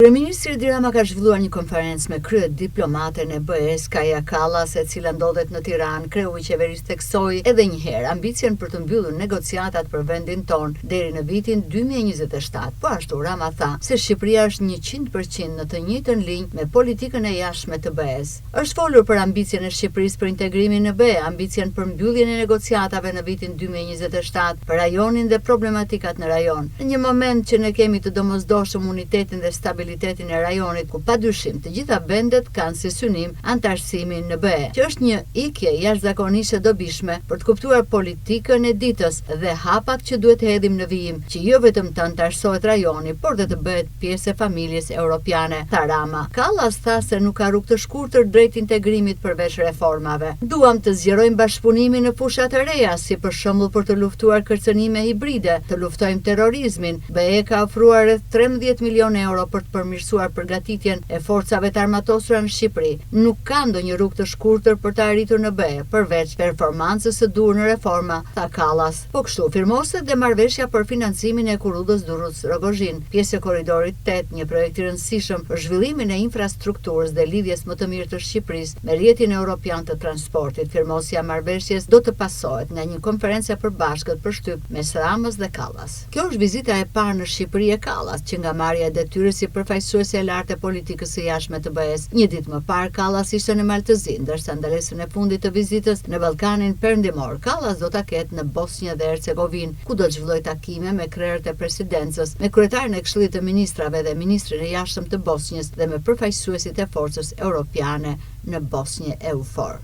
Kryeministri Edi Rama ka zhvilluar një konferencë me kryet diplomatën e BE-s Kaja Kallas, e cila ndodhet në Tiranë. Kreu i qeverisë theksoi edhe një herë ambicien për të mbyllur negociatat për vendin tonë deri në vitin 2027. Po ashtu Rama tha se Shqipëria është 100% në të njëjtën linjë me politikën e jashtme të BE-s. Është folur për ambicien e Shqipërisë për integrimin në BE, ambicien për mbylljen e negociatave në vitin 2027, për rajonin dhe problematikat në rajon. Në një moment që ne kemi të domosdoshëm unitetin dhe stabilitetin e rajonit, ku padyshim të gjitha vendet kanë si synim antarësimin në BE, që është një ikje jashtëzakonisht e dobishme për të kuptuar politikën e ditës dhe hapat që duhet hedhim në vijim, që jo vetëm të antarësohet rajoni, por dhe të bëhet pjesë e familjes europiane, tha Rama. Kallas tha se nuk ka rrugë të shkurtër drejt integrimit përveç reformave. Duam të zgjerojmë bashkëpunimin në fusha të reja, si për shembull për të luftuar kërcënime hibride, të luftojmë terrorizmin. BE ka ofruar rreth 13 milionë euro për të përmirësuar përgatitjen e forcave të armatosura në Shqipëri. Nuk ka ndonjë rrugë të shkurtër për të arritur në BE, përveç performancës së duhur në reforma, tha Kallas. Po kështu firmoset dhe marrëveshja për financimin e kurudhës Durrës-Rogozhin, pjesë e korridorit 8, një projekt i rëndësishëm për zhvillimin e infrastrukturës dhe lidhjes më të mirë të Shqipërisë me rrjetin evropian të transportit. Firmosja e marrëveshjes do të pasohet nga një konferencë e përbashkët për shtyp mes Ramës dhe Kallas. Kjo është vizita e parë në Shqipëri e Kallas, që nga marrja e detyrës si përfaqësuese e lartë e politikës së jashtme të BE-s. Një ditë më parë Kallas ishte në Maltëzi, ndërsa ndalesën e fundit të vizitës në Ballkanin Perëndimor, Kallas do ta ketë në Bosnjë dhe Hercegovinë, ku do të zhvillojë takime me krerët e presidencës, me kryetarin e Këshillit të Ministrave dhe ministrin e jashtëm të Bosnjës dhe me përfaqësuesit e forcës europiane në Bosnjë EUFOR.